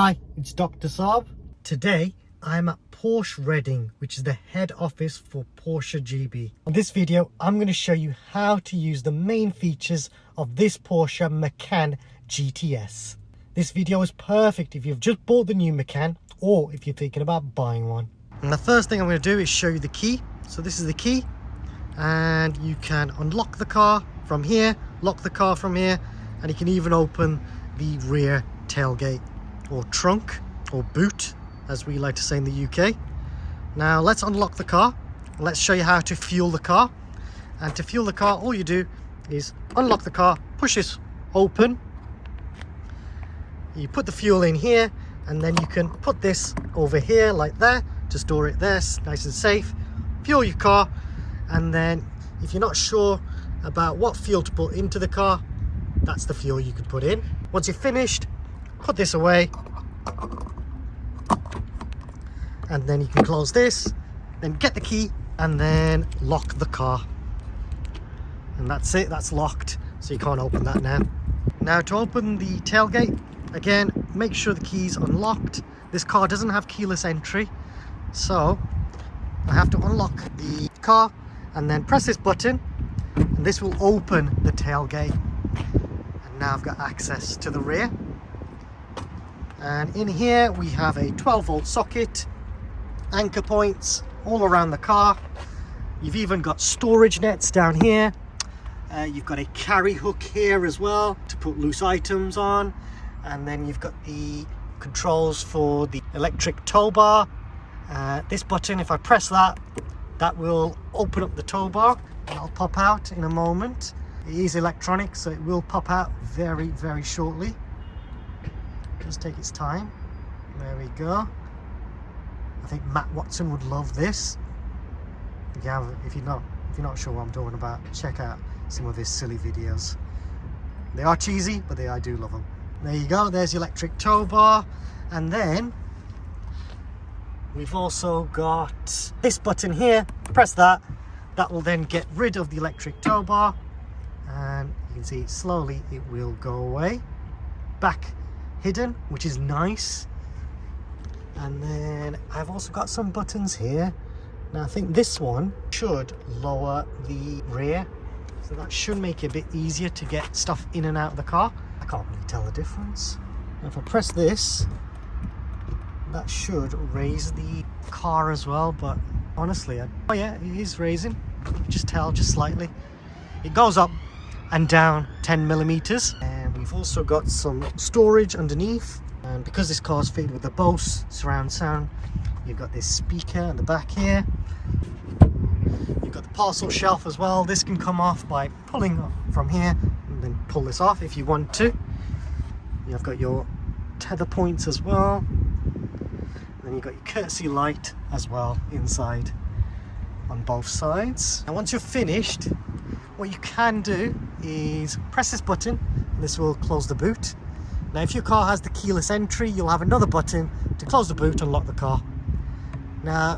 Hi, it's Dr. Saab. Today I'm at Porsche Reading, which is the head office for Porsche GB. In this video, I'm going to show you how to use the main features of this Porsche Macan GTS. This video is perfect if you've just bought the new Macan or if you're thinking about buying one. And the first thing I'm going to do is show you the key. So this is the key, and you can unlock the car from here, lock the car from here, and you can even open the rear tailgate or trunk or boot, as we like to say in the UK. Now let's unlock the car. Let's show you how to fuel the car. And to fuel the car, all you do is unlock the car, push this open, you put the fuel in here, and then you can put this over here like that to store it there, nice and safe. Fuel your car, and then if you're not sure about what fuel to put into the car, that's the fuel you could put in. Once you're finished, put this away, and then you can close this, then get the key, and then lock the car. And that's it, that's locked, so you can't open that now. Now to open the tailgate, again, make sure the key's unlocked. This car doesn't have keyless entry, so I have to unlock the car and then press this button, and this will open the tailgate. And now I've got access to the rear. And in here we have a 12-volt socket, anchor points all around the car. You've even got storage nets down here. You've got a carry hook here as well to put loose items on. And then you've got the controls for the electric tow bar. This button, if I press that, that will open up the tow bar, and I'll pop out in a moment. It is electronic, so it will pop out very, very shortly. Just take its time. There we go. I think Matt Watson would love this. Yeah, if you're not sure what I'm talking about, check out some of his silly videos. They are cheesy, but I do love them. There you go, there's the electric tow bar. And then we've also got this button here. Press that. That will then get rid of the electric tow bar. And you can see slowly it will go away. Back hidden, which is nice. And then I've also got some buttons here. Now I think this one should lower the rear, so that should make it a bit easier to get stuff in and out of the car. I can't really tell the difference. Now if I press this, that should raise the car as well, but honestly, oh yeah, it is raising. You can just tell, just slightly. It goes up and down 10 millimeters. And we've also got some storage underneath. And because this car is fitted with the Bose surround sound, you've got this speaker at the back here. You've got the parcel shelf as well. This can come off by pulling from here and then pull this off if you want to. You've got your tether points as well. And then you've got your courtesy light as well inside on both sides. And once you're finished, what you can do is press this button, and this will close the boot. Now if your car has the keyless entry, you'll have another button to close the boot and lock the car. Now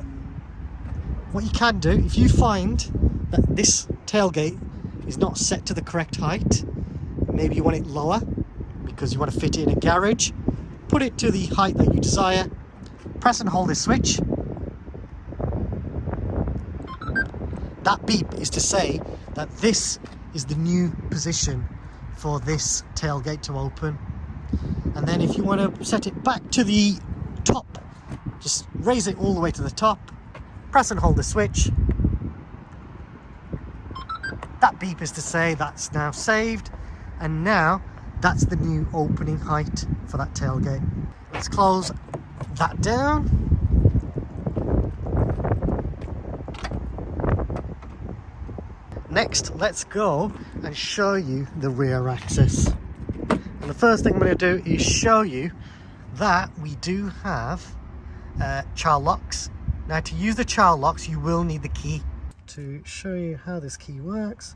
what you can do, if you find that this tailgate is not set to the correct height, maybe you want it lower because you want to fit it in a garage, put it to the height that you desire, press and hold this switch. That beep is to say that this is the new position for this tailgate to open. And then if you want to set it back to the top, just raise it all the way to the top, press and hold the switch. That beep is to say that's now saved, and now that's the new opening height for that tailgate. Let's close that down. Next, let's go and show you the rear access. And the first thing I'm going to do is show you that we do have child locks. Now to use the child locks, you will need the key. To show you how this key works.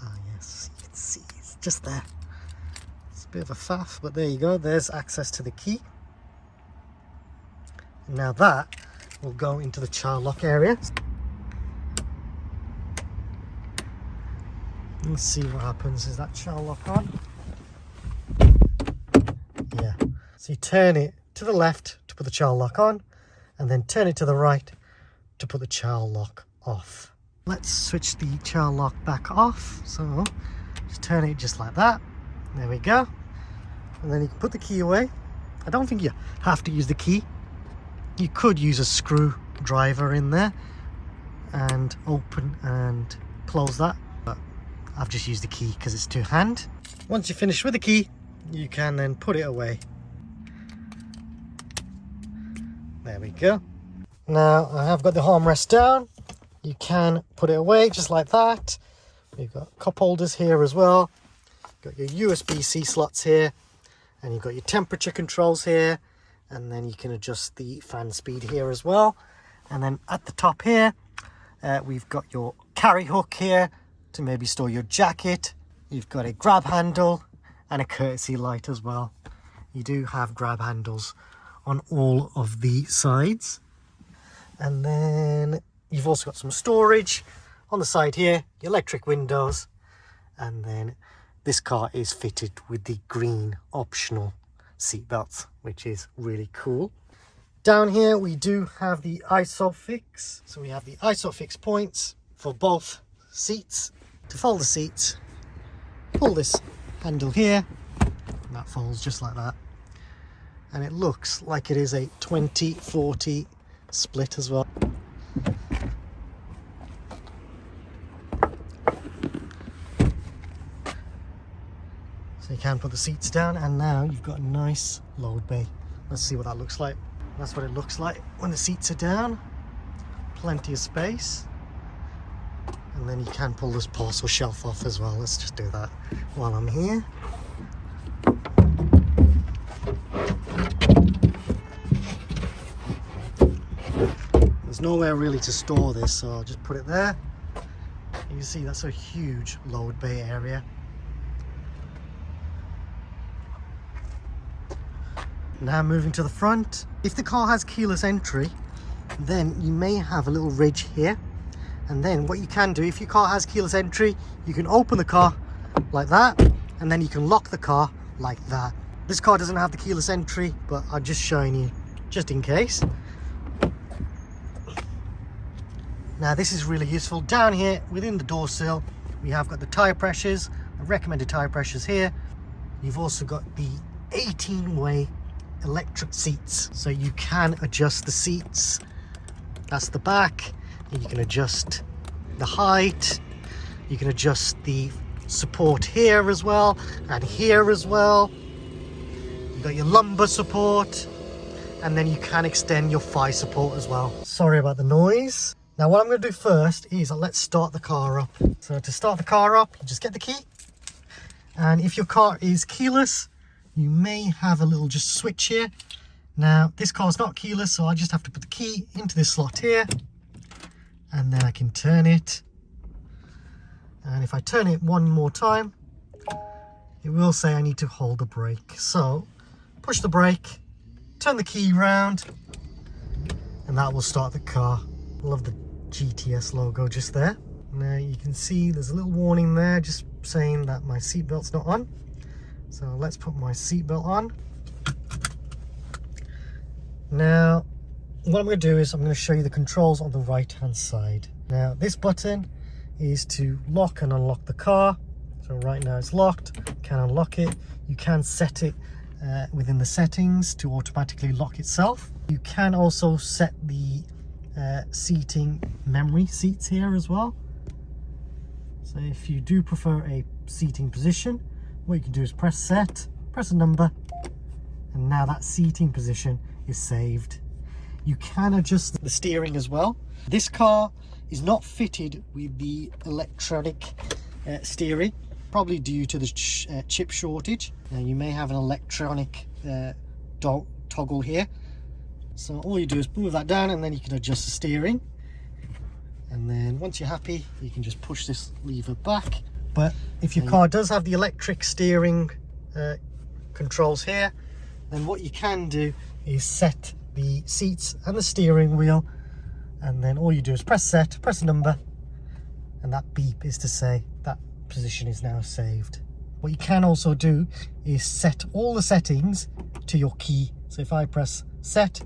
Ah yes, you can see it's just there. It's a bit of a faff, but there you go. There's access to the key. Now that will go into the child lock area. Let's see what happens. Is that child lock on? So you turn it to the left to put the child lock on, and then turn it to the right to put the child lock off. Let's switch the child lock back off. So just turn it just like that. There we go. And then you can put the key away. I don't think you have to use the key. You could use a screwdriver in there and open and close that, but I've just used the key because it's two-hand. Once you're finished with the key, you can then put it away. There we go. Now I have got the armrest down. You can put it away just like that. You've got cup holders here as well. You've got your USB-C slots here, and you've got your temperature controls here, and then you can adjust the fan speed here as well. And then at the top here, we've got your carry hook here to maybe store your jacket. You've got a grab handle and a courtesy light as well. You do have grab handles on all of the sides. And then you've also got some storage on the side here, your electric windows, and then this car is fitted with the green optional seat belts, which is really cool. Down here we do have the ISOFIX. So we have the ISOFIX points for both seats. To fold the seats, pull this handle here, and that folds just like that. And it looks like it is a 20/40 split as well. So you can put the seats down, and now you've got a nice load bay. Let's see what that looks like. That's what it looks like when the seats are down. Plenty of space. And then you can pull this parcel shelf off as well. Let's just do that while I'm here. There's nowhere really to store this, so I'll just put it there. You can see that's a huge load bay area. Now moving to the front. If the car has keyless entry, then you may have a little ridge here. And then what you can do, if your car has keyless entry, you can open the car like that, and then you can lock the car like that. This car doesn't have the keyless entry, but I'm just showing you just in case. Now this is really useful. Down here within the door sill, we have got the tyre pressures, the recommended tyre pressures here. You've also got the 18-way electric seats, so you can adjust the seats. That's the back. You can adjust the height. You can adjust the support here as well, and here as well. You've got your lumbar support, and then you can extend your thigh support as well. Sorry about the noise. Now what I'm going to do first is let's start the car up. So to start the car up, you just get the key. And if your car is keyless, you may have a little just switch here. Now this car's not keyless, so I just have to put the key into this slot here, and then I can turn it. And if I turn it one more time, it will say I need to hold the brake. So push the brake, turn the key round, and that will start the car. Love the GTS logo just there. Now you can see there's a little warning there just saying that my seatbelt's not on. So let's put my seatbelt on. Now what I'm going to do is I'm going to show you the controls on the right hand side. Now this button is to lock and unlock the car. So right now it's locked. You can unlock it. You can set it within the settings to automatically lock itself. You can also set the seating memory seats here as well. So if you do prefer a seating position, what you can do is press set, press a number, and now that seating position is saved. You can adjust the steering as well. This car is not fitted with the electronic steering, probably due to the chip shortage. Now you may have an electronic toggle here. So all you do is move that down, and then you can adjust the steering. And then once you're happy, you can just push this lever back. But if your car does have the electric steering controls here, then what you can do is set the seats and the steering wheel, and then all you do is press set, press a number, and that beep is to say that position is now saved. What you can also do is set all the settings to your key. So if I press set,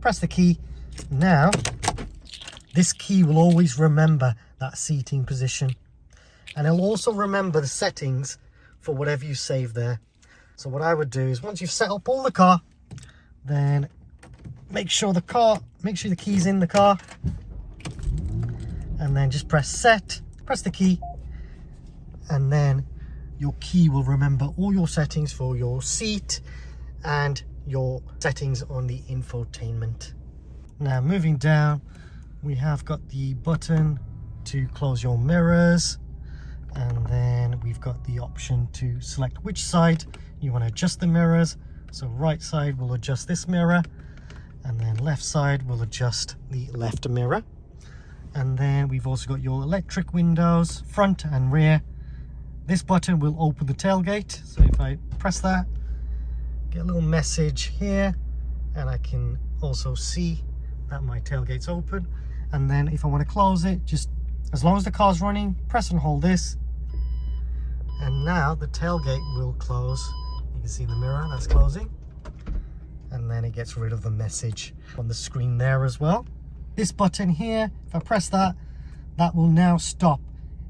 press the key, now this key will always remember that seating position, and it'll also remember the settings for whatever you save there. So what I would do is, once you've set up all the car, then make sure the key's in the car, and then just press set, press the key, and then your key will remember all your settings for your seat and your settings on the infotainment. Now moving down, we have got the button to close your mirrors, and then we've got the option to select which side you want to adjust the mirrors. So right side will adjust this mirror, and then left side will adjust the left mirror. And then we've also got your electric windows, front and rear. This button will open the tailgate. So if I press that, get a little message here, and I can also see that my tailgate's open. And then if I want to close it, just as long as the car's running, press and hold this, and now the tailgate will close. You can see the mirror that's closing, and then it gets rid of the message on the screen there as well. This button here, if I press that, that will now stop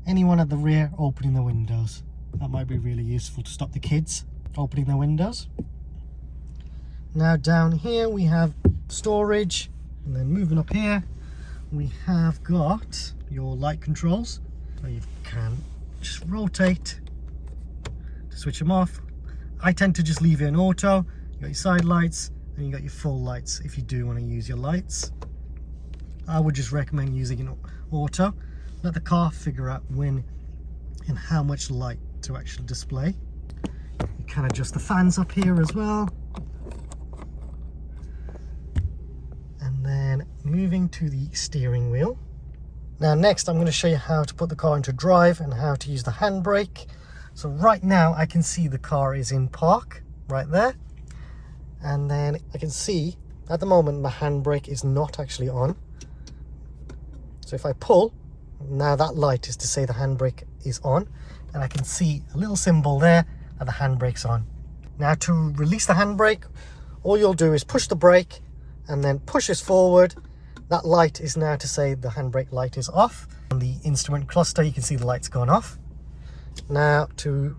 anyone at the rear opening the windows. That might be really useful to stop the kids opening their windows. Now down here we have storage, and then moving up here we have got your light controls. So you can just rotate to switch them off. I tend to just leave it in auto. You got your side lights and you got your full lights if you do want to use your lights. I would just recommend using it in auto. Let the car figure out when and how much light to actually display. You can adjust the fans up here as well. And then moving to the steering wheel. Now next I'm going to show you how to put the car into drive and how to use the handbrake. So right now I can see the car is in park right there, and then I can see at the moment my handbrake is not actually on. So if I pull, now that light is to say the handbrake is on, and I can see a little symbol there that the handbrake's on. Now to release the handbrake, all you'll do is push the brake and then push this forward. That light is now to say the handbrake light is off. On the instrument cluster you can see the light's gone off. Now to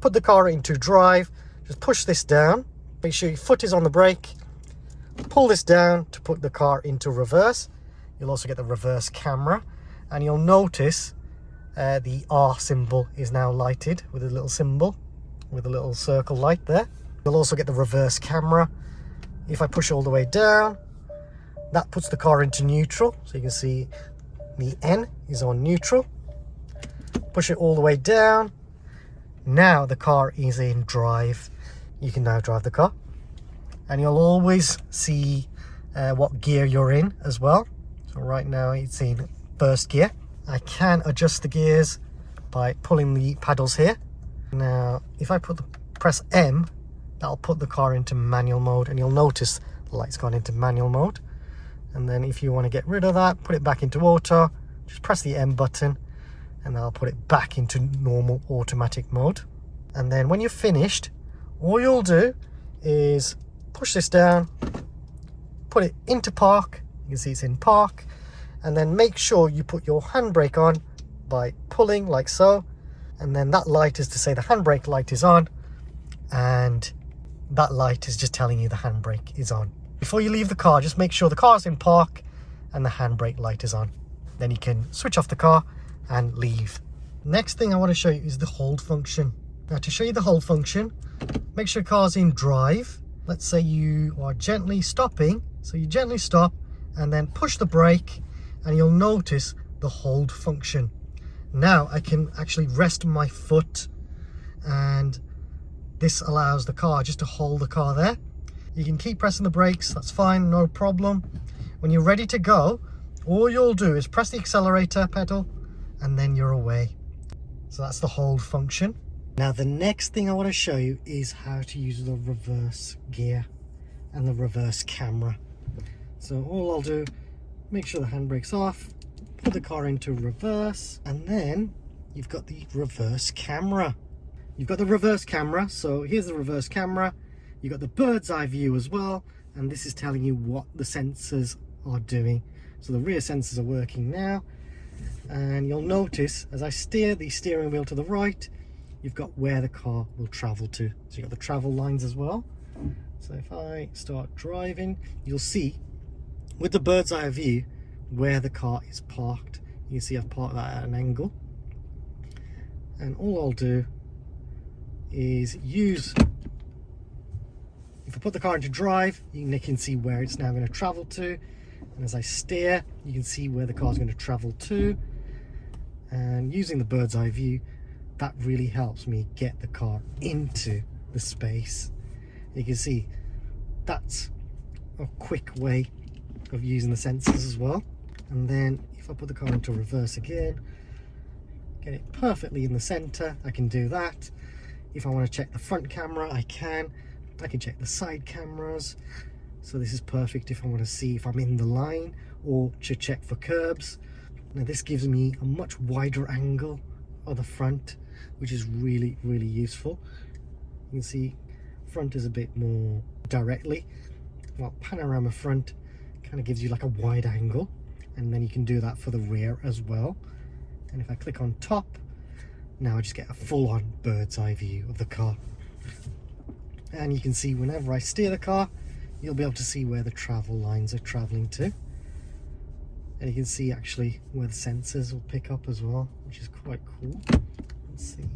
put the car into drive, just push this down, make sure your foot is on the brake, pull this down to put the car into reverse. You'll also get the reverse camera, and you'll notice the R symbol is now lighted with a little symbol, with a little circle light there. You'll also get the reverse camera. If I push all the way down, that puts the car into neutral, so you can see the N is on neutral. Push it all the way down. Now the car is in drive. You can now drive the car, and you'll always see what gear you're in as well. So right now it's in first gear. I can adjust the gears by pulling the paddles here. Now if I press M, that'll put the car into manual mode, and you'll notice the light's gone into manual mode. And then if you want to get rid of that, put it back into auto, just press the M button, and that'll put it back into normal automatic mode. And then when you're finished, all you'll do is push this down, put it into park. You can see it's in park, and then make sure you put your handbrake on by pulling like so, and then that light is to say the handbrake light is on, and that light is just telling you the handbrake is on. Before you leave the car, just make sure the car's in park and the handbrake light is on. Then you can switch off the car and leave. Next thing I want to show you is the hold function. Now to show you the hold function, make sure your car's in drive. Let's say you are gently stopping, so you gently stop and then push the brake, and you'll notice the hold function. Now I can actually rest my foot, and this allows the car just to hold the car there. You can keep pressing the brakes, that's fine, no problem. When you're ready to go, all you'll do is press the accelerator pedal, and then you're away. So that's the hold function. Now the next thing I want to show you is how to use the reverse gear and the reverse camera. So all I'll do, make sure the handbrake's off, put the car into reverse, and then you've got the reverse camera. You've got the reverse camera, so here's the reverse camera. You've got the bird's eye view as well, and this is telling you what the sensors are doing. So the rear sensors are working now, and you'll notice as I steer the steering wheel to the right, you've got where the car will travel to. So you've got the travel lines as well. So if I start driving, you'll see with the bird's eye view where the car is parked. You can see I've parked that at an angle, and all I'll do is use, if I put the car into drive, you can see where it's now going to travel to, and as I steer you can see where the car is going to travel to. And using the bird's eye view, that really helps me get the car into the space. You can see that's a quick way of using the sensors as well. And then if I put the car into reverse again, get it perfectly in the center, I can do that. If I want to check the front camera, I can check the side cameras. So this is perfect if I want to see if I'm in the line or to check for curbs. Now this gives me a much wider angle of the front, which is really useful. You can see front is a bit more directly, while panorama front kind of gives you like a wide angle, and then you can do that for the rear as well. And if I click on top, now I just get a full-on bird's eye view of the car. And you can see whenever I steer the car, you'll be able to see where the travel lines are traveling to. And you can see actually where the sensors will pick up as well, which is quite cool. Let's see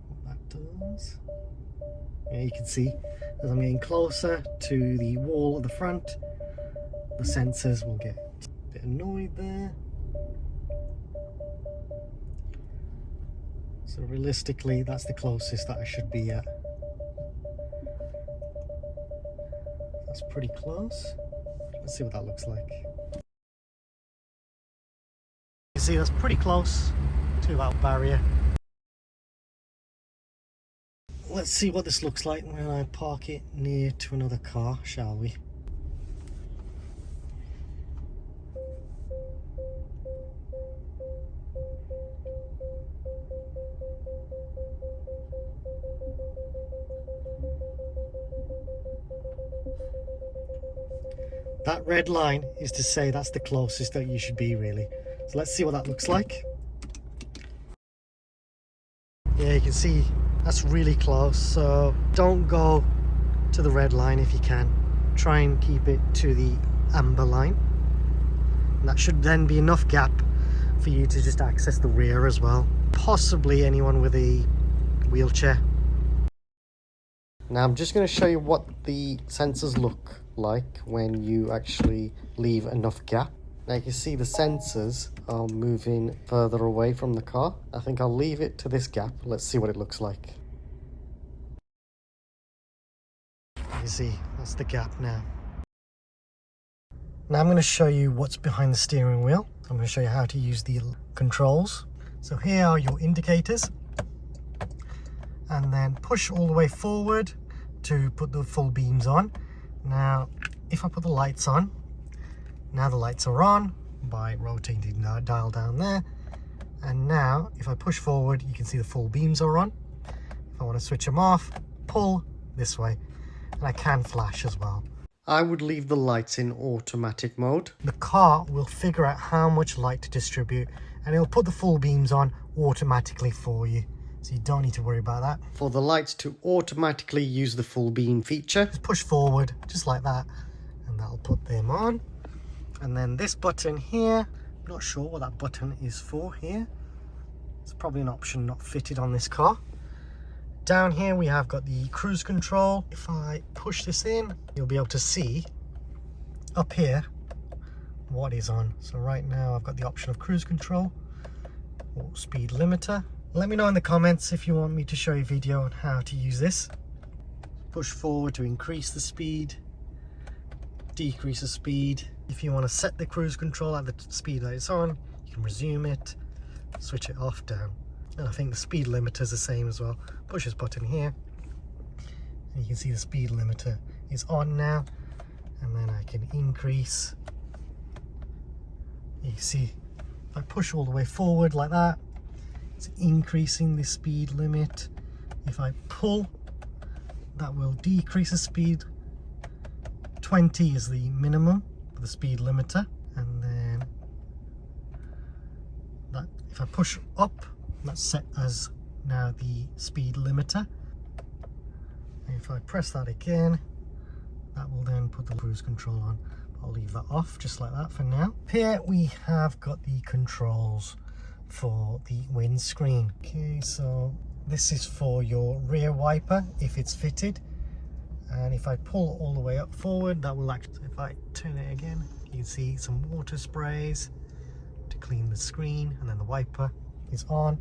what that does. Yeah, you can see as I'm getting closer to the wall at the front, the sensors will get a bit annoyed there. So realistically, that's the closest that I should be at. That's pretty close. Let's see what that looks like. You see that's pretty close to that barrier. Let's see what this looks like when I park it near to another car, shall we? That red line is to say that's the closest that you should be, really. So let's see what that looks like. Yeah, you can see that's really close, so don't go to the red line if you can. Try and keep it to the amber line. And that should then be enough gap for you to just access the rear as well. Possibly anyone with a wheelchair. Now I'm just going to show you what the sensors look like when you actually leave enough gap. Now you can see the sensors are moving further away from the car. I think I'll leave it to this gap. Let's see what it looks like. You see, that's the gap now. Now I'm going to show you what's behind the steering wheel. I'm going to show you how to use the controls. So here are your indicators. And then push all the way forward to put the full beams on. Now, if I put the lights on, now the lights are on by rotating the dial down there. And now, if I push forward, you can see the full beams are on. If I want to switch them off, pull this way. And I can flash as well. I would leave the lights in automatic mode. The car will figure out how much light to distribute, and it'll put the full beams on automatically for you. So you don't need to worry about that. For the lights to automatically use the full beam feature, just push forward just like that, and that'll put them on. And then this button here, I'm not sure what that button is for here. It's probably an option not fitted on this car. Down here we have got the cruise control. If I push this in, you'll be able to see up here what is on. So right now I've got the option of cruise control or speed limiter. Let me know in the comments if you want me to show you a video on how to use this. Push forward to increase the speed, decrease the speed. If you want to set the cruise control at the speed that it's on, you can resume it, switch it off, down. And I think the speed limiter is the same as well. Push this button here, and you can see the speed limiter is on now. And then I can increase. You can see if I push all the way forward like that, it's increasing the speed limit. If I pull, that will decrease the speed. 20 is the minimum for the speed limiter, and then that, if I push up, that's set as now the speed limiter. And if I press that again, that will then put the cruise control on. I'll leave that off just like that for now. Here we have got the controls for the windscreen. Okay, so this is for your rear wiper if it's fitted, and if I pull all the way up forward, that will actually, if I turn it again, you can see some water sprays to clean the screen, and then the wiper is on.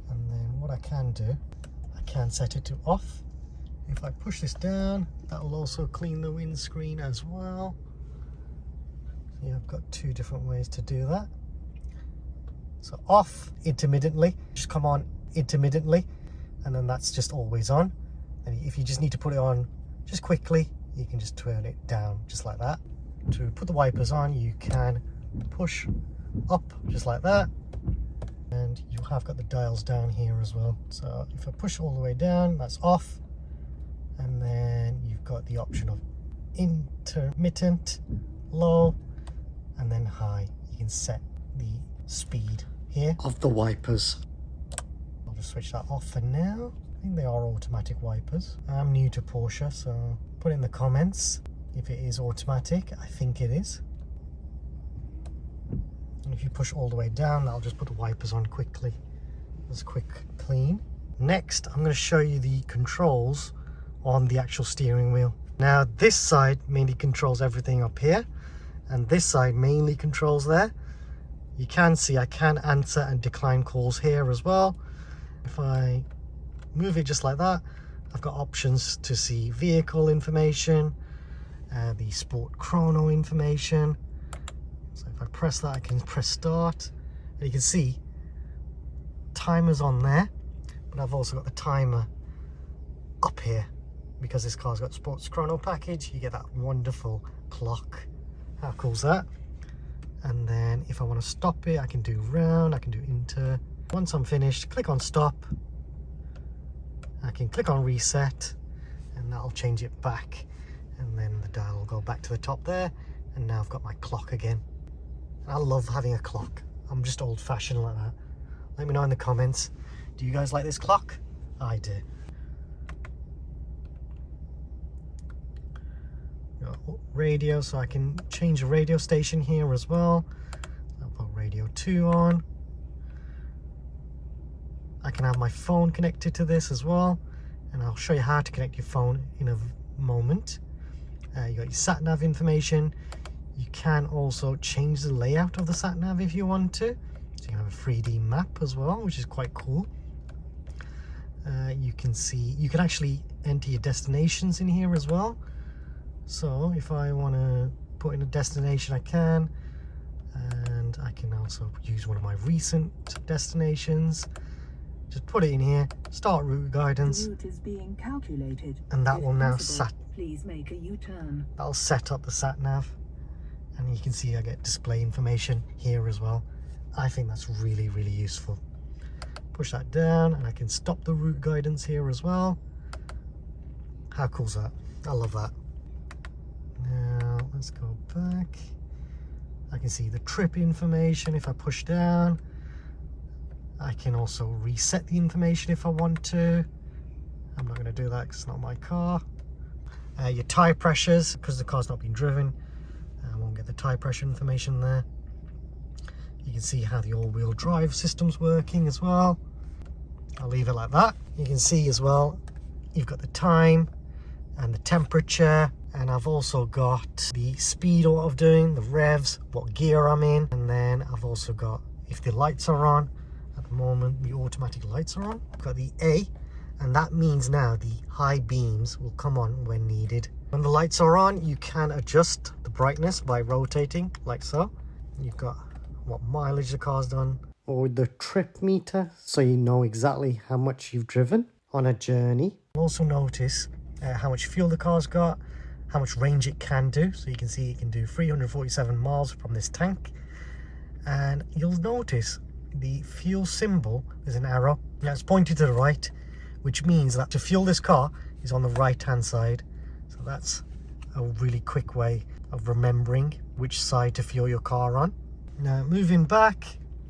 And then what I can do, I can set it to off. If I push this down, that will also clean the windscreen as well. So I've got two different ways to do that. So off intermittently, just come on intermittently, and then that's just always on. And if you just need to put it on just quickly, you can just turn it down just like that. To put the wipers on, you can push up just like that, and you have got the dials down here as well. So if I push all the way down, that's off, and then you've got the option of intermittent, low, and then high. You can set the speed here of the wipers. I'll just switch that off for now. I think they are automatic wipers. I'm new to Porsche, so put in the comments if it is automatic. I think it is. And if you push all the way down, that'll just put the wipers on quickly. That's a quick clean. Next, I'm going to show you the controls on the actual steering wheel. Now this side mainly controls everything up here, and this side mainly controls there. You can see I can answer and decline calls here as well. If I move it just like that, I've got options to see vehicle information, the sport chrono information. So if I press that, I can press start, and you can see timer's on there, but I've also got the timer up here. Because this car's got sports chrono package, you get that wonderful clock. How cool is that? And then if I want to stop it, I can do round, I can do inter. Once I'm finished, click on stop. I can click on reset, and that'll change it back. And then the dial will go back to the top there, and now I've got my clock again. I love having a clock. I'm just old fashioned like that. Let me know in the comments. Do you guys like this clock? I do. Radio, so I can change the radio station here as well. I'll put radio 2 on. I can have my phone connected to this as well, and I'll show you how to connect your phone in a moment. You got your Satnav information. You can also change the layout of the Satnav if you want to. So you can have a 3D map as well, which is quite cool. You can see, you can actually enter your destinations in here as well. So if I want to put in a destination, I can, and I can also use one of my recent destinations. Just put it in here, start route guidance, the route is being calculated, and that if will now possible, please make a U-turn. That'll set up the sat nav, and you can see I get display information here as well. I think that's really, really useful. Push that down, and I can stop the route guidance here as well. How cool is that? I love that. Now let's go back. I can see the trip information. If I push down, I can also reset the information if I want to. I'm not going to do that because it's not my car. Your tire pressures, because the car's not been driven, I won't get the tire pressure information there. You can see how the all-wheel drive system's working as well. I'll leave it like that. You can see as well, you've got the time and the temperature, and I've also got the speed what I'm doing, the revs, what gear I'm in, and then I've also got if the lights are on. At the moment the automatic lights are on. I've got the A, and that means now the high beams will come on when needed. When the lights are on, you can adjust the brightness by rotating like so. You've got what mileage the car's done, or the trip meter, so you know exactly how much you've driven on a journey. You'll also notice how much fuel the car's got, how much range it can do. So you can see it can do 347 miles from this tank, and you'll notice the fuel symbol is an arrow. Now it's pointed to the right, which means that to fuel this car is on the right hand side. So that's a really quick way of remembering which side to fuel your car on. Now moving back,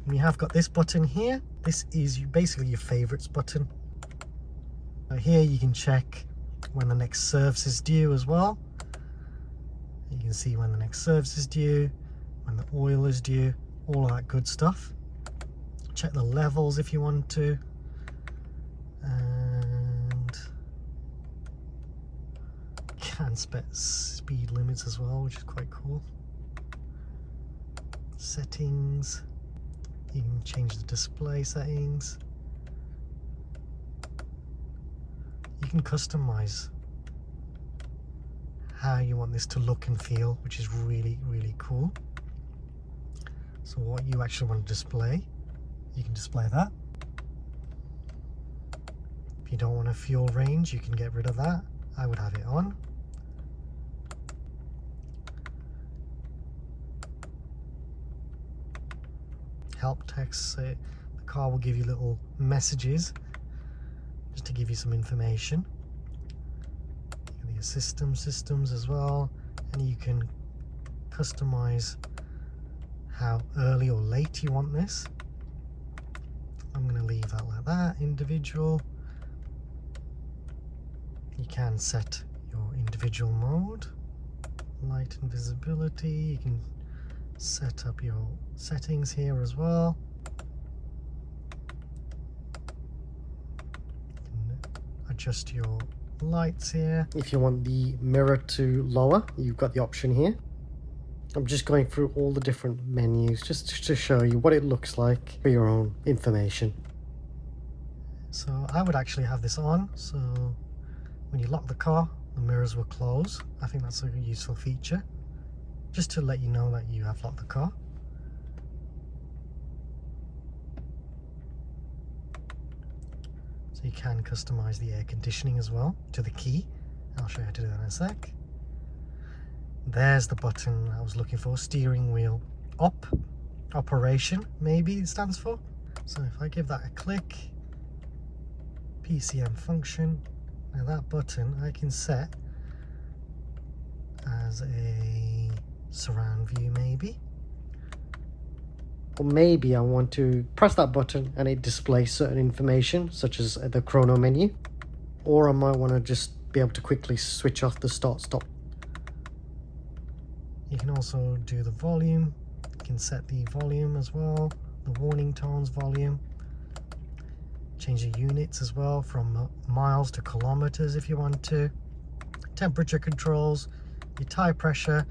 we have got this button here. This is basically your favorites button. Now here you can check when the next service is due as well. You can see when the next service is due, when the oil is due, all of that good stuff. Check the levels if you want to. And can set speed limits as well, which is quite cool. Settings. You can change the display settings. You can customize how you want this to look and feel, which is really, really cool. So what you actually want to display, you can display that. If you don't want a fuel range, you can get rid of that. I would have it on. Help text, the car will give you little messages just to give you some information. The systems as well, and you can customize how early or late you want this. I'm going to leave that like that, individual. You can set your individual mode, light and visibility. You can set up your settings here as well. You can adjust your lights here. If you want the mirror to lower, you've got the option here. I'm just going through all the different menus just to show you what it looks like for your own information. So I would actually have this on, so when you lock the car, the mirrors will close. I think that's a useful feature, just to let you know that you have locked the car. So you can customize the air conditioning as well to the key. I'll show you how to do that in a sec. There's the button I was looking for, steering wheel up, operation maybe it stands for. So if I give that a click, PCM function, now that button I can set as a surround view maybe. Or maybe I want to press that button and it displays certain information such as the chrono menu. Or I might want to just be able to quickly switch off the start stop. You can also do the volume. You can set the volume as well, the warning tones volume. Change the units as well from miles to kilometers if you want to. Temperature controls, your tire pressure.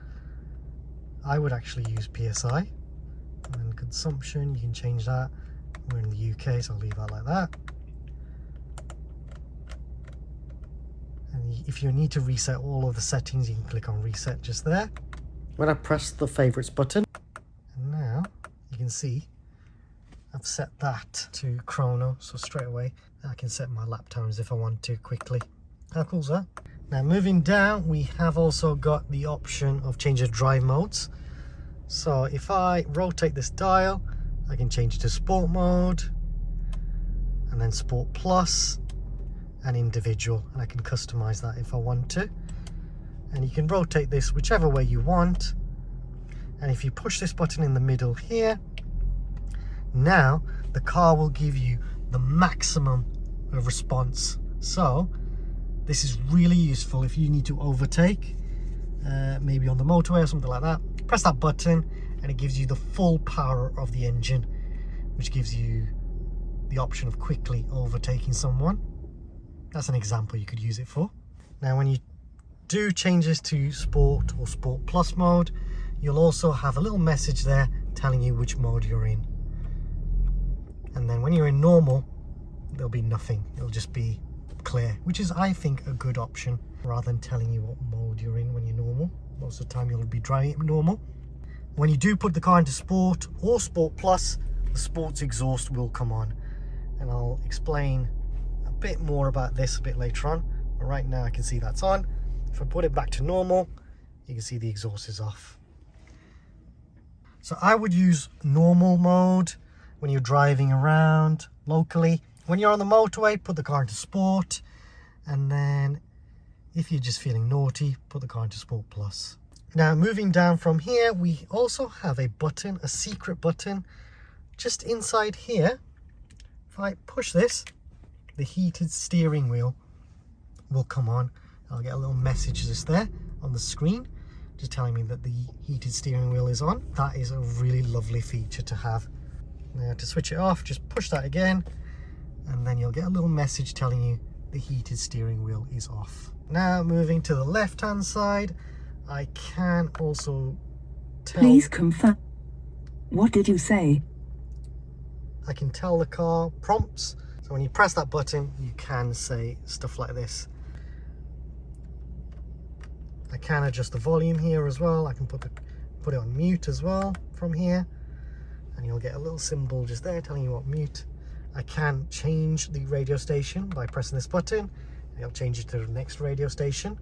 I would actually use PSI. And consumption, you can change that. We're in the UK, so I'll leave that like that. And if you need to reset all of the settings, you can click on reset just there. When I press the favorites button, and now you can see I've set that to chrono, so straight away I can set my lap times if I want to quickly. How cool is that? Now moving down, we have also got the option of changing drive modes. So if I rotate this dial, I can change it to sport mode, and then sport plus, and individual, and I can customize that if I want to. And you can rotate this whichever way you want. And if you push this button in the middle here, now the car will give you the maximum of response. So this is really useful if you need to overtake, maybe on the motorway or something like that. Press that button and it gives you the full power of the engine, which gives you the option of quickly overtaking someone. That's an example you could use it for. Now when you do changes to sport or sport plus mode, you'll also have a little message there telling you which mode you're in. And then when you're in normal, there'll be nothing. It'll just be clear, which is, I think, a good option rather than telling you what mode you're in when you're normal. Most of the time you'll be driving it normal. When you do put the car into sport or sport plus, the sports exhaust will come on. And I'll explain a bit more about this a bit later on. But right now I can see that's on. If I put it back to normal, you can see the exhaust is off. So I would use normal mode. when you're driving around locally. When you're on the motorway, put the car into sport. And then if you're just feeling naughty, put the car into Sport Plus. Now moving down from here, we also have a button, a secret button, just inside here. If I push this, the heated steering wheel will come on. I'll get a little message just there on the screen, just telling me that the heated steering wheel is on. That is a really lovely feature to have. Now to switch it off, just push that again, and then you'll get a little message telling you the heated steering wheel is off. Now moving to the left hand side, I can also tell... Please confirm. What did you say? I can tell the car prompts. So when you press that button, you can say stuff like this. I can adjust the volume here as well. I can put it on mute as well from here. And you'll get a little symbol just there telling you what mute. I can change the radio station by pressing this button. It'll change it to the next radio station,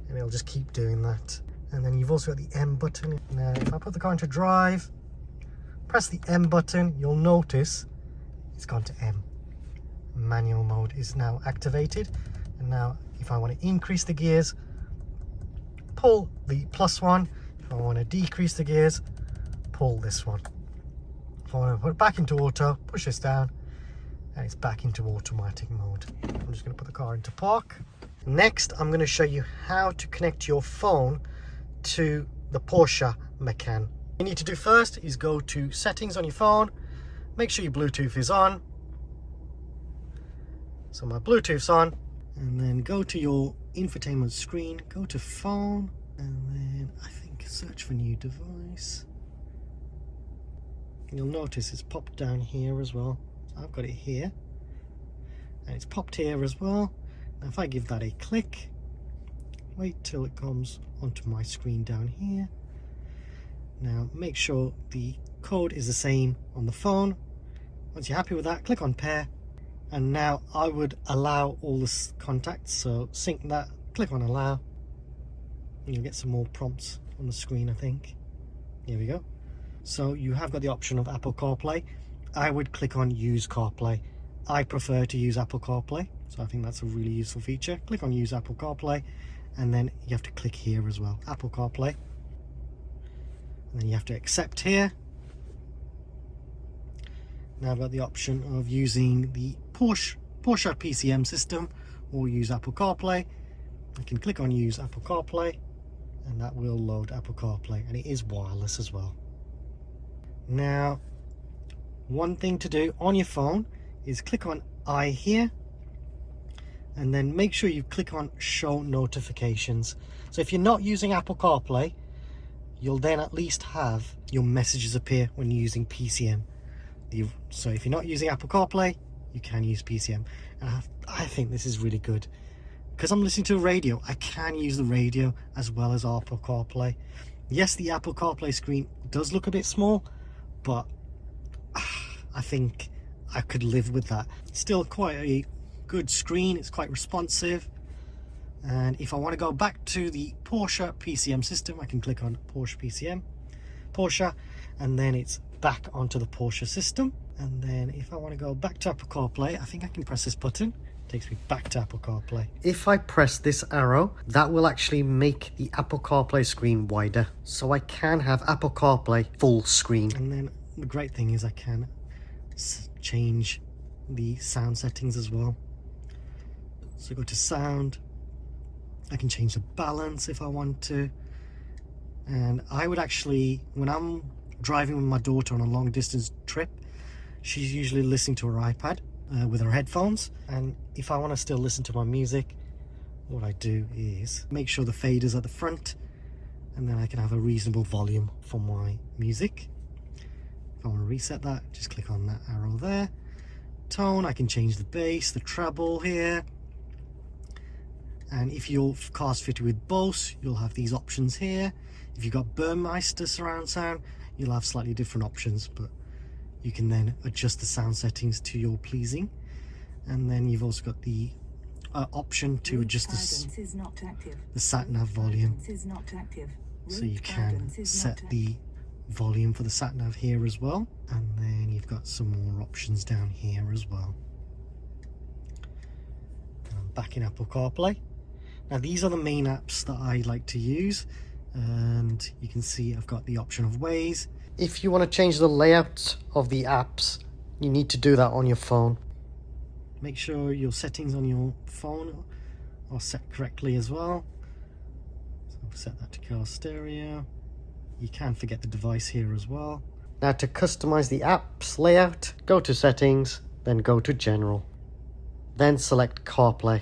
and it'll just keep doing that. And then you've also got the M button. Now if I put the car into drive, press the M button, you'll notice it's gone to M. Manual mode is now activated. And now if I want to increase the gears, pull the plus one. If I want to decrease the gears, pull this one. If I want to put it back into auto, push this down, and it's back into automatic mode. I'm just going to put the car into park. Next, I'm going to show you how to connect your phone to the Porsche Macan. What you need to do first is go to settings on your phone, make sure your Bluetooth is on. So my Bluetooth's on, and then go to your infotainment screen, go to phone, and then I think search for new device. And you'll notice it's popped down here as well. So I've got it here, and it's popped here as well. Now if I give that a click, wait till it comes onto my screen down here. Now make sure the code is the same on the phone. Once you're happy with that, click on pair, and now I would allow all the contacts, so sync that, click on allow, and you'll get some more prompts on the screen. I think here we go. So you have got the option of Apple CarPlay. I would click on use CarPlay. I prefer to use Apple CarPlay, so I think that's a really useful feature. Click on use Apple CarPlay, and then you have to click here as well, Apple CarPlay, and then you have to accept here. Now I've got the option of using the Porsche PCM system or use Apple CarPlay. I can click on use Apple CarPlay, and that will load Apple CarPlay, and it is wireless as well. Now one thing to do on your phone is click on I here, and then make sure you click on show notifications. So if you're not using Apple CarPlay, you'll then at least have your messages appear when you're using PCM. So if you're not using Apple CarPlay, you can use PCM. And I think this is really good. Because I'm listening to a radio, I can use the radio as well as Apple CarPlay. Yes, the Apple CarPlay screen does look a bit small, but I think I could live with that. It's still quite a good screen, it's quite responsive. And if I want to go back to the Porsche PCM system, I can click on Porsche PCM, Porsche, and then it's back onto the Porsche system. And then if I want to go back to Apple CarPlay, I think I can press this button. It takes me back to Apple CarPlay. If I press this arrow, that will actually make the Apple CarPlay screen wider. So I can have Apple CarPlay full screen. And then the great thing is I can change the sound settings as well. So go to sound, I can change the balance if I want to. And I would actually, when I'm driving with my daughter on a long distance trip, she's usually listening to her iPad with her headphones, and if I want to still listen to my music, what I do is make sure the fader's at the front, and then I can have a reasonable volume for my music. If I want to reset that, just click on that arrow there. Tone, I can change the bass, the treble here. And if your car's fitted with Bose, you'll have these options here. If you've got Burmeister surround sound, you'll have slightly different options, but you can then adjust the sound settings to your pleasing. And then you've also got the option to adjust the Satnav volume. So you can set the volume for the Satnav here as well. And then you you've got some more options down here as well. And I'm back in Apple CarPlay. Now these are the main apps that I like to use, and you can see I've got the option of Waze. If you want to change the layout of the apps, you need to do that on your phone. Make sure your settings on your phone are set correctly as well. So set that to car stereo. You can forget the device here as well. Now to customize the app's layout, go to settings, then go to general. Then select CarPlay.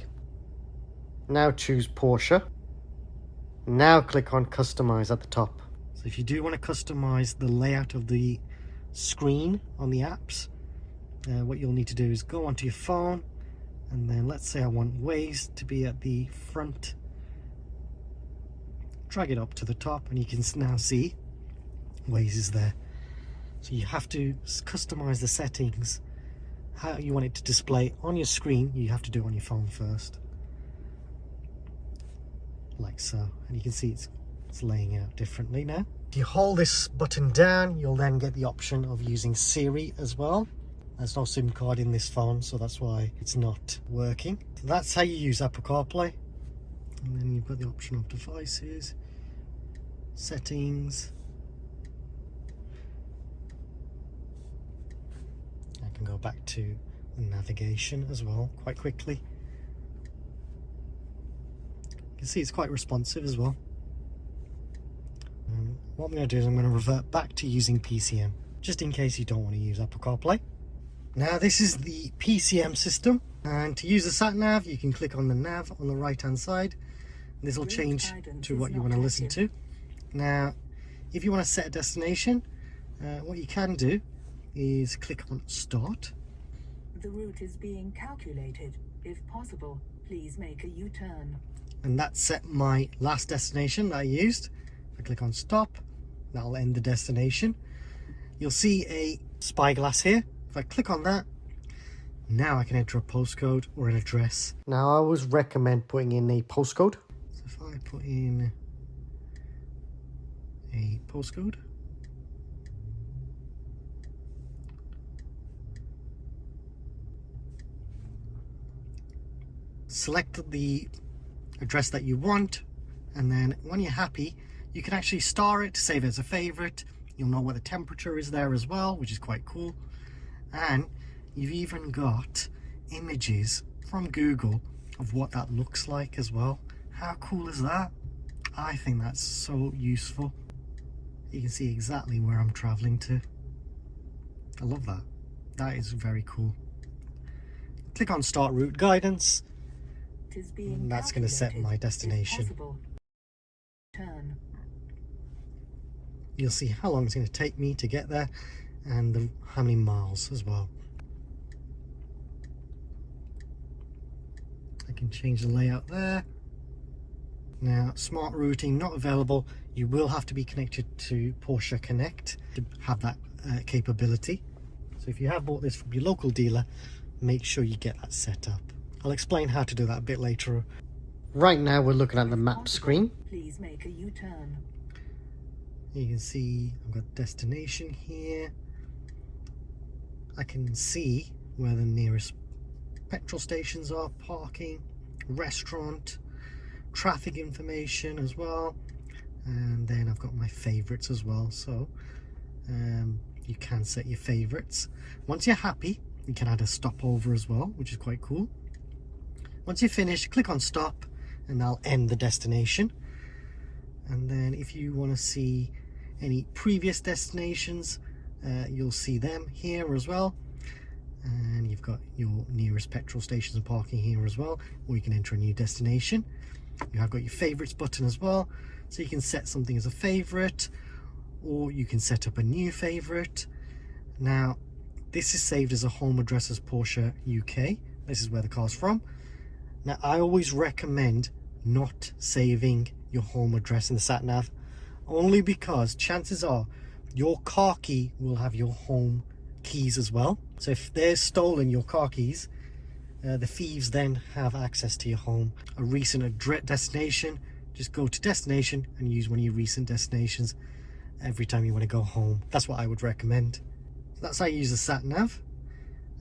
Now choose Porsche. Now click on customize at the top. So if you do want to customize the layout of the screen on the apps, what you'll need to do is go onto your phone, and then let's say I want Waze to be at the front. Drag it up to the top and you can now see Waze is there. So you have to customize the settings, how you want it to display on your screen. You have to do it on your phone first, like so, and you can see it's laying out differently now. If you hold this button down, you'll then get the option of using Siri as well. There's no SIM card in this phone, so that's why it's not working. So that's how you use Apple CarPlay. And then you've got the option of devices, settings. I can go back to navigation as well quite quickly. You can see it's quite responsive as well. What I'm going to do is I'm going to revert back to using PCM, just in case you don't want to use Apple CarPlay. Now this is the PCM system, and to use the Satnav you can click on the nav on the right hand side. This will change to what you want to listen to. Now if you want to set a destination, what you can do is click on start. The route is being calculated. If possible, please make a U-turn. And that set my last destination that I used. If I click on stop, that'll end the destination. You'll see a spyglass here. If I click on that, now I can enter a postcode or an address. Now I always recommend putting in a postcode. So if I put in a postcode, select the address that you want, and then when you're happy you can actually star it to save it as a favorite. You'll know what the temperature is there as well, which is quite cool. And you've even got images from Google of what that looks like as well. How cool is that? I think that's so useful. You can see exactly where I'm traveling to. I love that. That is very cool. Click on start route guidance, and that's going to set my destination. Turn. You'll see how long it's going to take me to get there, and how many miles as well. I can change the layout there. Now smart routing not available. You will have to be connected to Porsche Connect to have that capability. So if you have bought this from your local dealer, make sure you get that set up. I'll explain how to do that a bit later. Right now we're looking at the map screen. Please make a U-turn. You can see I've got destination here. I can see where the nearest petrol stations are, parking, restaurant, traffic information as well, and then I've got my favorites as well. So you can set your favorites. Once you're happy, you can add a stopover as well, which is quite cool. Once you're finished, click on stop, and I'll end the destination. And then if you want to see any previous destinations, you'll see them here as well. And you've got your nearest petrol stations and parking here as well, or you can enter a new destination. You have got your favorites button as well, so you can set something as a favorite, or you can set up a new favorite. Now this is saved as a home address as Porsche UK. This is where the car's from. Now I always recommend not saving your home address in the Satnav, only because chances are your car key will have your home keys as well. So if they're stolen your car keys, the thieves then have access to your home. A recent destination, just go to destination and use one of your recent destinations every time you want to go home. That's what I would recommend. So that's how you use the Satnav.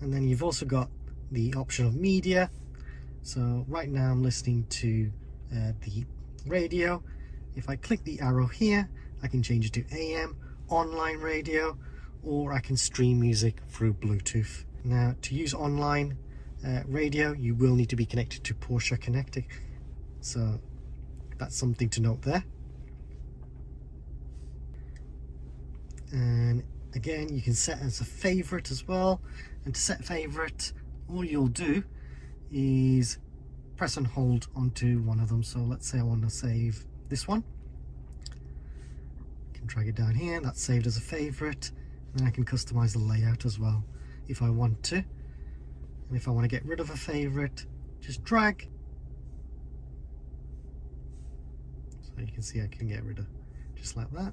And then you've also got the option of media. So right now I'm listening to the radio. If I click the arrow here, I can change it to AM, online radio, or I can stream music through Bluetooth. Now, to use online radio, you will need to be connected to Porsche Connect. So that's something to note there. And again, you can set as a favorite as well. And to set favorite, all you'll do is press and hold onto one of them. So let's say I want to save this one. I can drag it down here. That's saved as a favorite. And then I can customize the layout as well if I want to. And if I want to get rid of a favorite, just drag. So you can see I can get rid of just like that.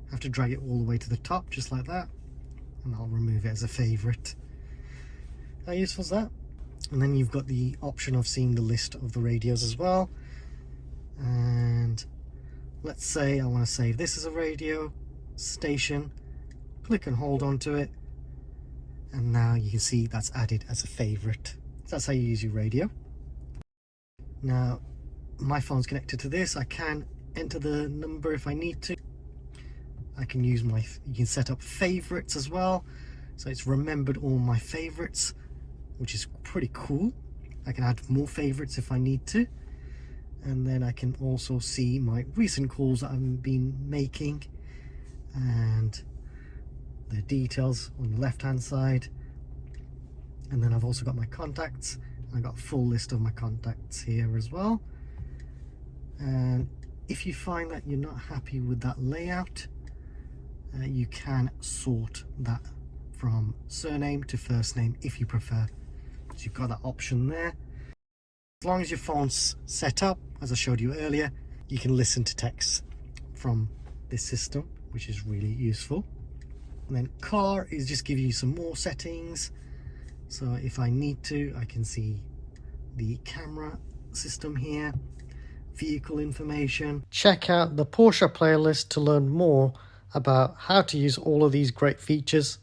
I have to drag it all the way to the top, just like that, and I'll remove it as a favorite. How useful is that? And then you've got the option of seeing the list of the radios as well. And let's say I want to save this as a radio station. Click and hold onto it, and now you can see that's added as a favorite. That's how you use your radio. Now my phone's connected to this. I can enter the number if I need to. I can use you can set up favorites as well, so it's remembered all my favorites, which is pretty cool. I can add more favorites if I need to, and then I can also see my recent calls that I've been making and the details on the left hand side. And then I've also got my contacts. I've got a full list of my contacts here as well. And if you find that you're not happy with that layout, you can sort that from surname to first name if you prefer. So you've got that option there. As long as your phone's set up, as I showed you earlier, you can listen to text from this system, which is really useful. And then car is just give you some more settings. So if I need to, I can see the camera system here, vehicle information. Check out the Porsche playlist to learn more about how to use all of these great features.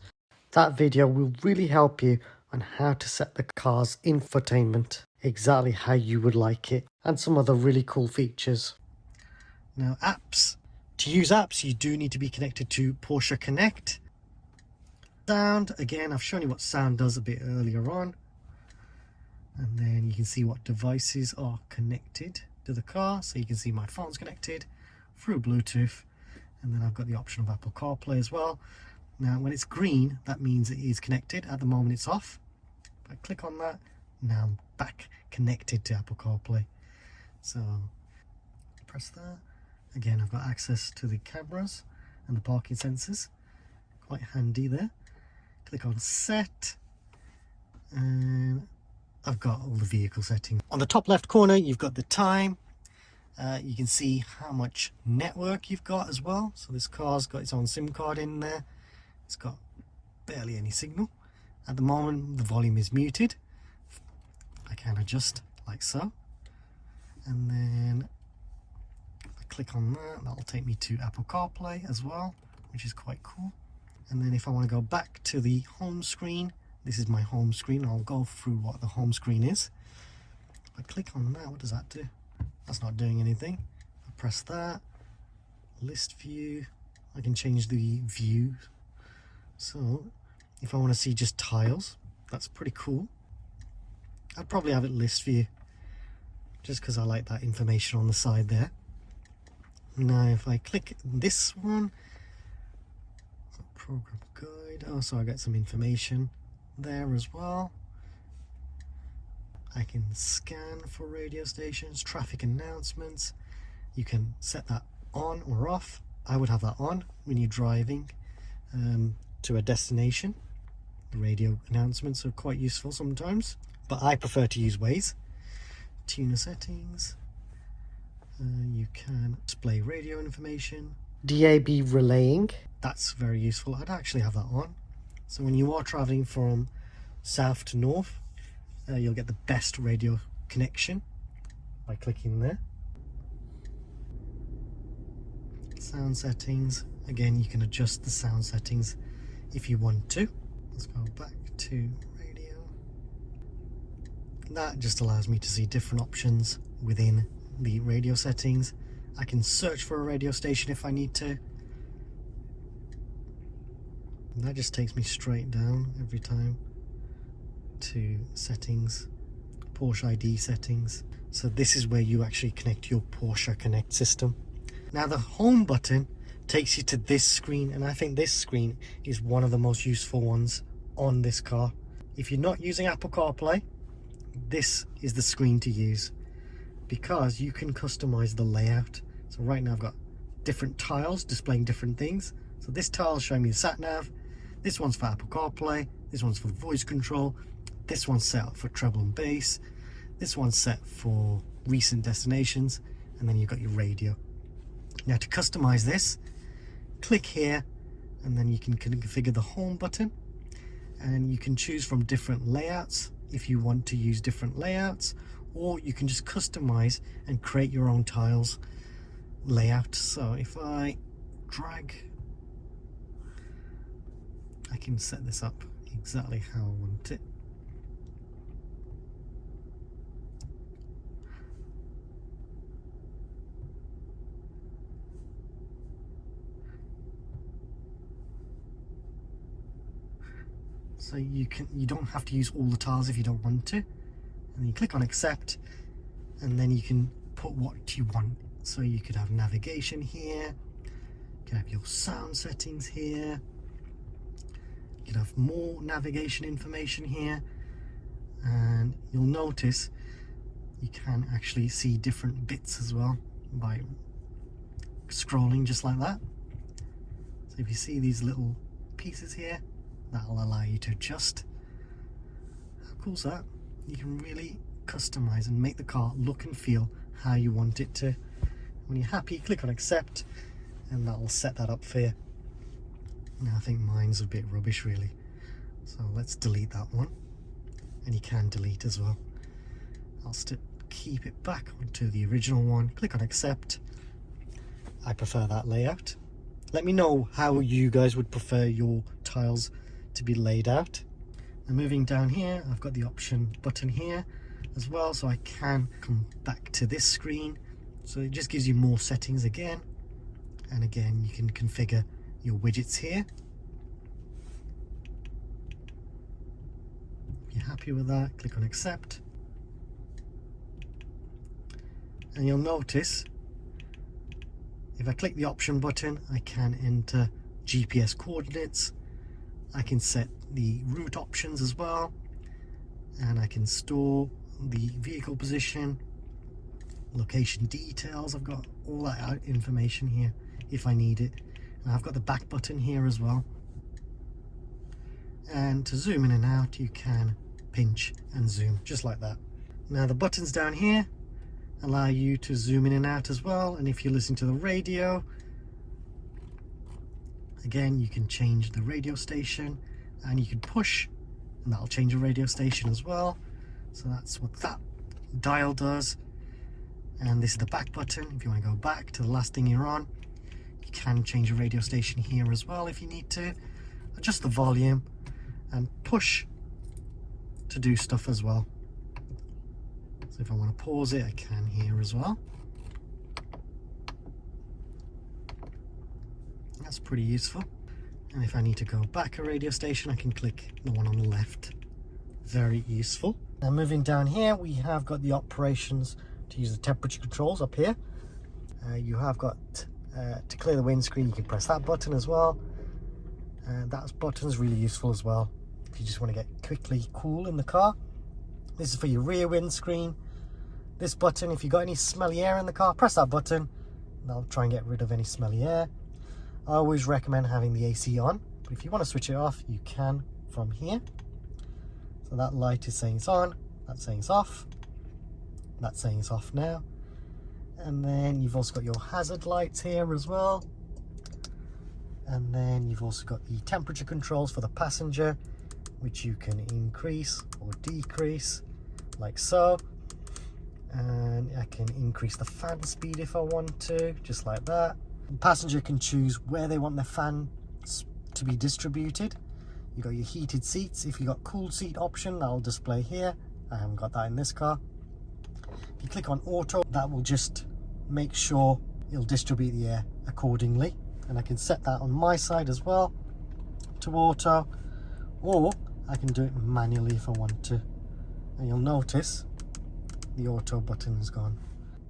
That video will really help you on how to set the car's infotainment exactly how you would like it, and some other really cool features. Now, apps. To use apps, you do need to be connected to Porsche Connect. Sound, again, I've shown you what sound does a bit earlier on. And then you can see what devices are connected to the car. So you can see my phone's connected through Bluetooth. And then I've got the option of Apple CarPlay as well. Now when it's green, that means it is connected. At the moment it's off. If I click on that, now I'm back connected to Apple CarPlay. So press that. Again, I've got access to the cameras and the parking sensors. Quite handy there. Click on set, and I've got all the vehicle settings. On the top left corner, you've got the time. You can see how much network you've got as well. So this car's got its own SIM card in there. It's got barely any signal. At the moment, the volume is muted. I can adjust like so. And then if I click on that, that'll take me to Apple CarPlay as well, which is quite cool. And then if I want to go back to the home screen, this is my home screen. I'll go through what the home screen is. If I click on that, what does that do? That's not doing anything. I press that, list view. I can change the view. So if I want to see just tiles, that's pretty cool. I'd probably have it list view, just because I like that information on the side there. Now if I click this one, program guide, oh, so I get some information there as well. I can scan for radio stations, traffic announcements. You can set that on or off. I would have that on when you're driving to a destination. The radio announcements are quite useful sometimes, but I prefer to use Waze. Tuner settings. You can display radio information. DAB relaying. That's very useful. I'd actually have that on. So when you are traveling from south to north, you'll get the best radio connection by clicking there. Sound settings. Again, you can adjust the sound settings if you want to. Let's go back to radio. That just allows me to see different options within the radio settings. I can search for a radio station if I need to. And that just takes me straight down every time to settings, Porsche ID settings. So this is where you actually connect your Porsche Connect system. Now the home button takes you to this screen, and I think this screen is one of the most useful ones on this car. If you're not using Apple CarPlay, this is the screen to use, because you can customize the layout. So right now I've got different tiles displaying different things. So this tile is showing me the Satnav, this one's for Apple CarPlay, this one's for voice control, this one's set up for treble and bass, this one's set for recent destinations, and then you've got your radio. Now to customize this, click here, and then you can configure the home button, and you can choose from different layouts if you want to use different layouts, or you can just customize and create your own tiles layout. So if I drag, I can set this up exactly how I want it. So you don't have to use all the tiles if you don't want to. And you click on accept, and then you can put what you want. So you could have navigation here, you can have your sound settings here, you can have more navigation information here, and you'll notice you can actually see different bits as well by scrolling just like that. So if you see these little pieces here, that'll allow you to adjust. How cool is that? You can really customize and make the car look and feel how you want it to. When you're happy, click on accept, and that'll set that up for you. Now I think mine's a bit rubbish really, so let's delete that one, and you can delete as well. I'll still keep it back onto the original one. Click on accept. I prefer that layout. Let me know how you guys would prefer your tiles to be laid out. And moving down here, I've got the option button here as well, so I can come back to this screen. So it just gives you more settings again, and again you can configure your widgets here. If you're happy with that, click on accept, and you'll notice if I click the option button, I can enter GPS coordinates, I can set the route options as well, and I can store the vehicle position, location details. I've got all that information here if I need it, and I've got the back button here as well. And to zoom in and out, you can pinch and zoom just like that. Now the buttons down here allow you to zoom in and out as well, and if you listen to the radio, again you can change the radio station, and you can push and that'll change the radio station as well. So that's what that dial does. And this is the back button. If you want to go back to the last thing you're on, you can change the radio station here as well if you need to. Adjust the volume and push to do stuff as well. So if I want to pause it, I can here as well. That's pretty useful. And if I need to go back a radio station, I can click the one on the left. Very useful. Now moving down here, we have got the operations to use the temperature controls up here. You have got to clear the windscreen, you can press that button as well. That button's really useful as well if you just want to get quickly cool in the car. This is for your rear windscreen. This button, if you've got any smelly air in the car, press that button. That'll try and get rid of any smelly air. I always recommend having the AC on, but if you want to switch it off, you can from here. So that light is saying it's on, that's saying it's off, that's saying it's off now. And then you've also got your hazard lights here as well. And then you've also got the temperature controls for the passenger, which you can increase or decrease like so. And I can increase the fan speed if I want to, just like that. The passenger can choose where they want their fans to be distributed. You got your heated seats. If you got cool seat option, that'll display here. I haven't got that in this car. If you click on auto, that will just make sure it'll distribute the air accordingly. And I can set that on my side as well to auto, or I can do it manually if I want to. And you'll notice the auto button is gone.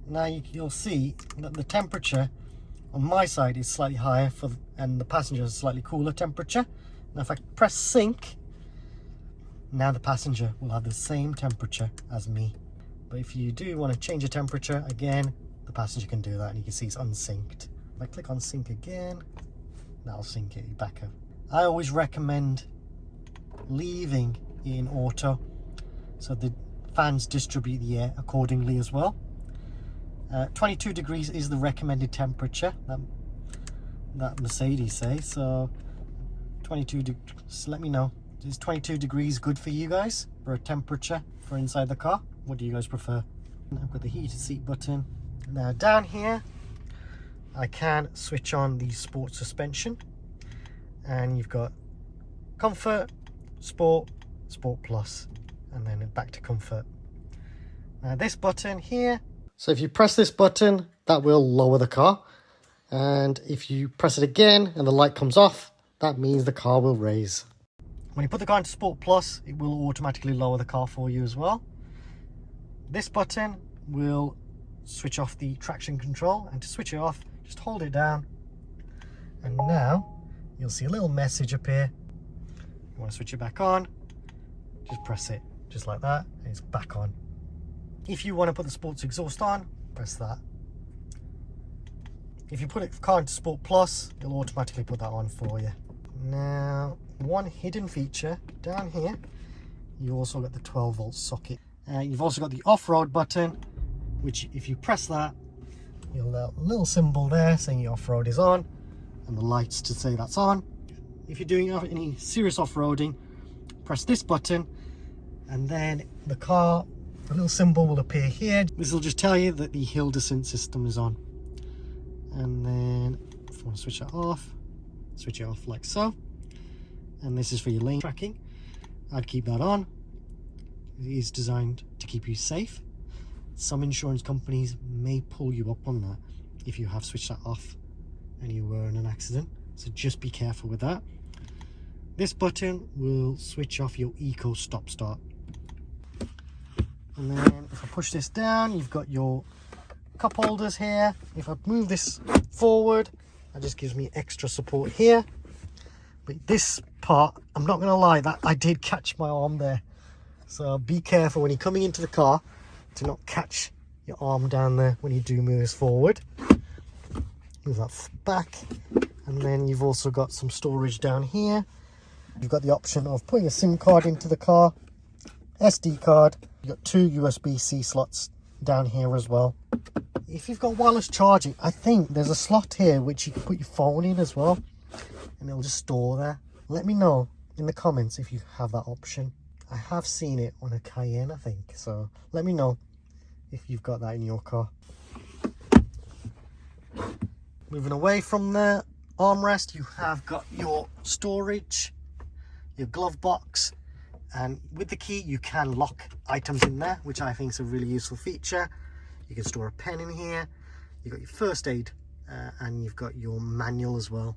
Now you'll see that the temperature on my side is slightly higher and the passenger is slightly cooler temperature. Now if I press sync, now the passenger will have the same temperature as me. But if you do want to change the temperature, again, the passenger can do that, and you can see it's unsynced. If I click on sync again, that'll sync it back up. I always recommend leaving it in auto so the fans distribute the air accordingly as well. 22 degrees is the recommended temperature that Mercedes say, so 22 degrees. So let me know, is 22 degrees good for you guys for a temperature for inside the car? What do you guys prefer? I've got the heated seat button. Now down here I can switch on the sport suspension, and you've got comfort, sport, sport plus, and then back to comfort. Now this button here, so if you press this button, that will lower the car, and if you press it again and the light comes off, that means the car will raise. When you put the car into sport plus, it will automatically lower the car for you as well. This button will switch off the traction control, and to switch it off, just hold it down, and now you'll see a little message appear. You want to switch it back on, just press it just like that, and it's back on. If you want to put the sports exhaust on, press that. If you put the car into sport plus, it'll automatically put that on for you. Now, one hidden feature down here, you also got the 12 volt socket. You've also got the off-road button, which if you press that, you'll have a little symbol there saying your off-road is on, and the lights to say that's on. If you're doing any serious off-roading, press this button, and then the car, a little symbol will appear here. This will just tell you that the hill descent system is on. And then if you want to switch that off, switch it off like so. And this is for your lane tracking. I'd keep that on. It is designed to keep you safe. Some insurance companies may pull you up on that if you have switched that off and you were in an accident, so just be careful with that. This button will switch off your eco stop start. And then if I push this down, you've got your cup holders here. If I move this forward, that just gives me extra support here. But this part, I'm not gonna lie, that I did catch my arm there, so be careful when you're coming into the car to not catch your arm down there when you do move this forward. Move that back, and then you've also got some storage down here. You've got the option of putting a SIM card into the car, SD card. You've got 2 USB-C slots down here as well. If you've got wireless charging, I think there's a slot here which you can put your phone in as well, and it'll just store there. Let me know in the comments if you have that option. I have seen it on a Cayenne, I think, so let me know if you've got that in your car. Moving away from the armrest, you have got your storage, your glove box, and with the key you can lock items in there, which I think is a really useful feature. You can store a pen in here. You've got your first aid, and you've got your manual as well.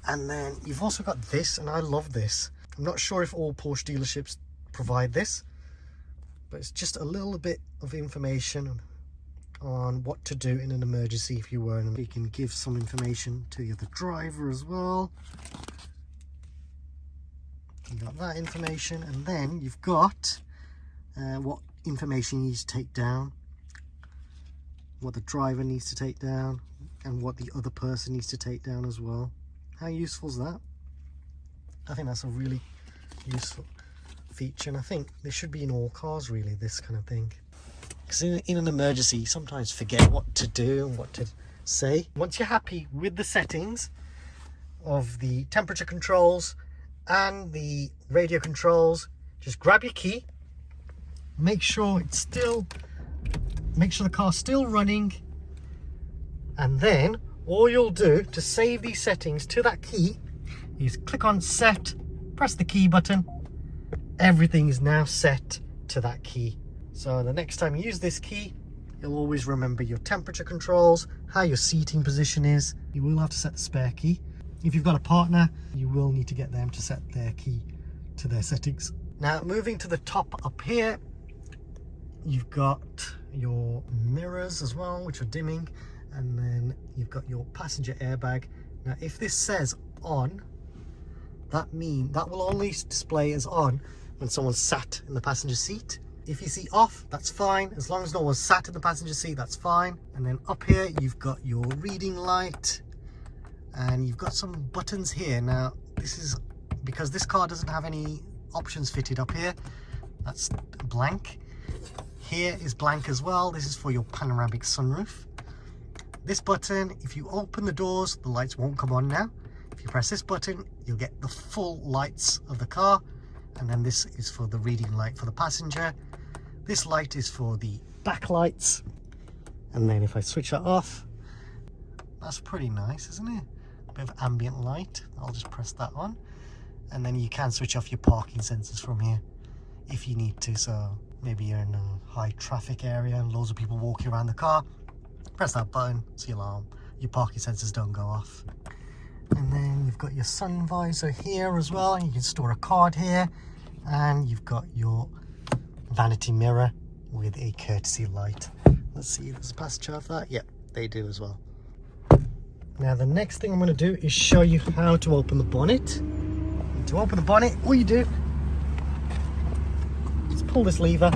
And then you've also got this, and I love this. I'm not sure if all Porsche dealerships provide this, but it's just a little bit of information on what to do in an emergency if you were in. You can give some information to the driver as well. You got that information, and then you've got what information you need to take down, what the driver needs to take down, and what the other person needs to take down as well. How useful is that? I think that's a really useful feature, and I think this should be in all cars really, this kind of thing, because in an emergency you sometimes forget what to do and what to say. Once you're happy with the settings of the temperature controls and the radio controls, just grab your key, make sure the car's still running, and then all you'll do to save these settings to that key is click on set press the key button. Everything is now set to that key. So the next time you use this key, you'll always remember your temperature controls, how your seating position is. You will have to set the spare key. If you've got a partner, you will need to get them to set their key to their settings. Now moving to the top up here, you've got your mirrors as well, which are dimming, and then you've got your passenger airbag. Now if this says on, that will only display as on when someone's sat in the passenger seat. If you see off, that's fine. As long as no one's sat in the passenger seat, that's fine. And then up here, you've got your reading light, and you've got some buttons here. Now, this is because this car doesn't have any options fitted up here. That's blank. Here is blank as well. This is for your panoramic sunroof. This button, if you open the doors, the lights won't come on now. If you press this button, you'll get the full lights of the car. And then this is for the reading light for the passenger. This light is for the back lights. And then if I switch that off, that's pretty nice, isn't it? A bit of ambient light. I'll just press that on. And then you can switch off your parking sensors from here if you need to. So maybe you're in a high traffic area and loads of people walking around the car. Press that button, so your parking sensors don't go off. And then you've got your sun visor here as well. You can store a card here. And you've got your vanity mirror with a courtesy light. Let's see, does the passenger have that? Yep, they do as well. Now the next thing I'm going to do is show you how to open the bonnet. And to open the bonnet, all you do is pull this lever.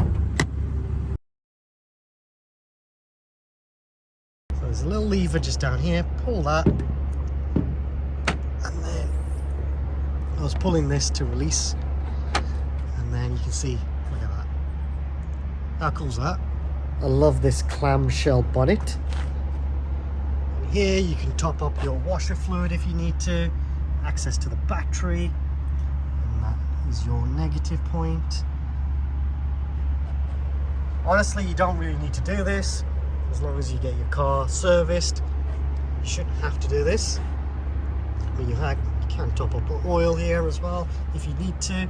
So there's a little lever just down here, pull that. And then I was pulling this to release. And then you can see, look at that. How cool is that? I love this clamshell bonnet. And here you can top up your washer fluid if you need to. Access to the battery. And that is your negative point. Honestly, you don't really need to do this. As long as you get your car serviced, you shouldn't have to do this. But you can top up the oil here as well if you need to.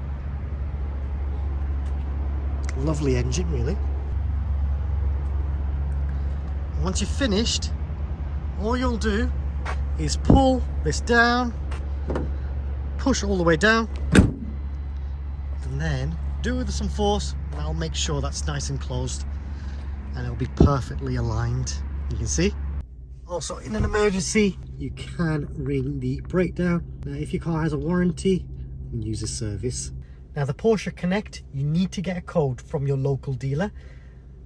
Lovely engine, really. And once you're finished, all you'll do is pull this down, push all the way down, and then do it with some force, and that'll make sure that's nice and closed, and it'll be perfectly aligned. You can see. Also, in an emergency, you can ring the brake down. Now, if your car has a warranty, you can use a service. Now the Porsche Connect, you need to get a code from your local dealer.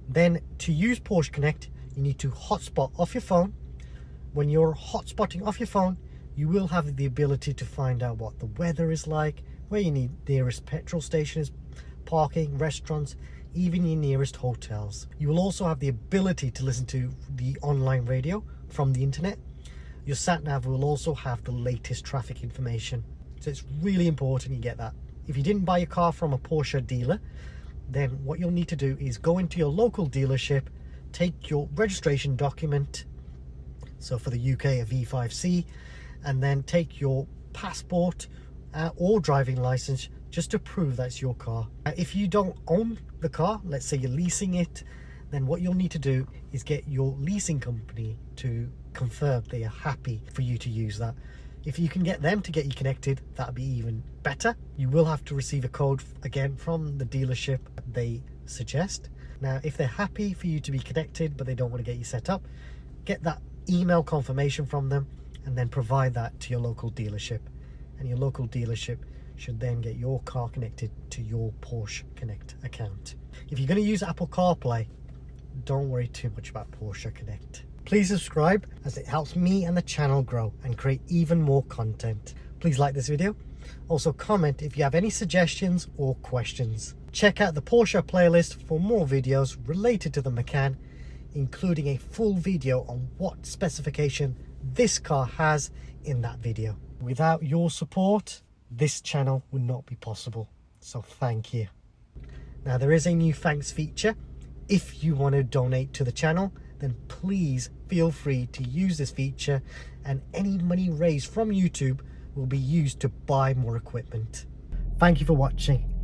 Then to use Porsche Connect, you need to hotspot off your phone. When you're hotspotting off your phone, you will have the ability to find out what the weather is like, where your nearest petrol station is, parking, restaurants, even your nearest hotels. You will also have the ability to listen to the online radio from the internet. Your Satnav will also have the latest traffic information. So it's really important you get that. If you didn't buy your car from a Porsche dealer, then what you'll need to do is go into your local dealership, take your registration document, so for the UK a V5C, and then take your passport or driving license just to prove that's your car. If you don't own the car, let's say you're leasing it, then what you'll need to do is get your leasing company to confirm they are happy for you to use that. If you can get them to get you connected, that'd be even better. You will have to receive a code again from the dealership they suggest. Now, if they're happy for you to be connected, but they don't want to get you set up, get that email confirmation from them and then provide that to your local dealership. And your local dealership should then get your car connected to your Porsche Connect account. If you're going to use Apple CarPlay, don't worry too much about Porsche Connect. Please subscribe as it helps me and the channel grow and create even more content. Please like this video. Also comment if you have any suggestions or questions. Check out the Porsche playlist for more videos related to the Macan, including a full video on what specification this car has in that video. Without your support, this channel would not be possible. So thank you. Now there is a new thanks feature. If you want to donate to the channel, then please feel free to use this feature, and any money raised from YouTube will be used to buy more equipment. Thank you for watching.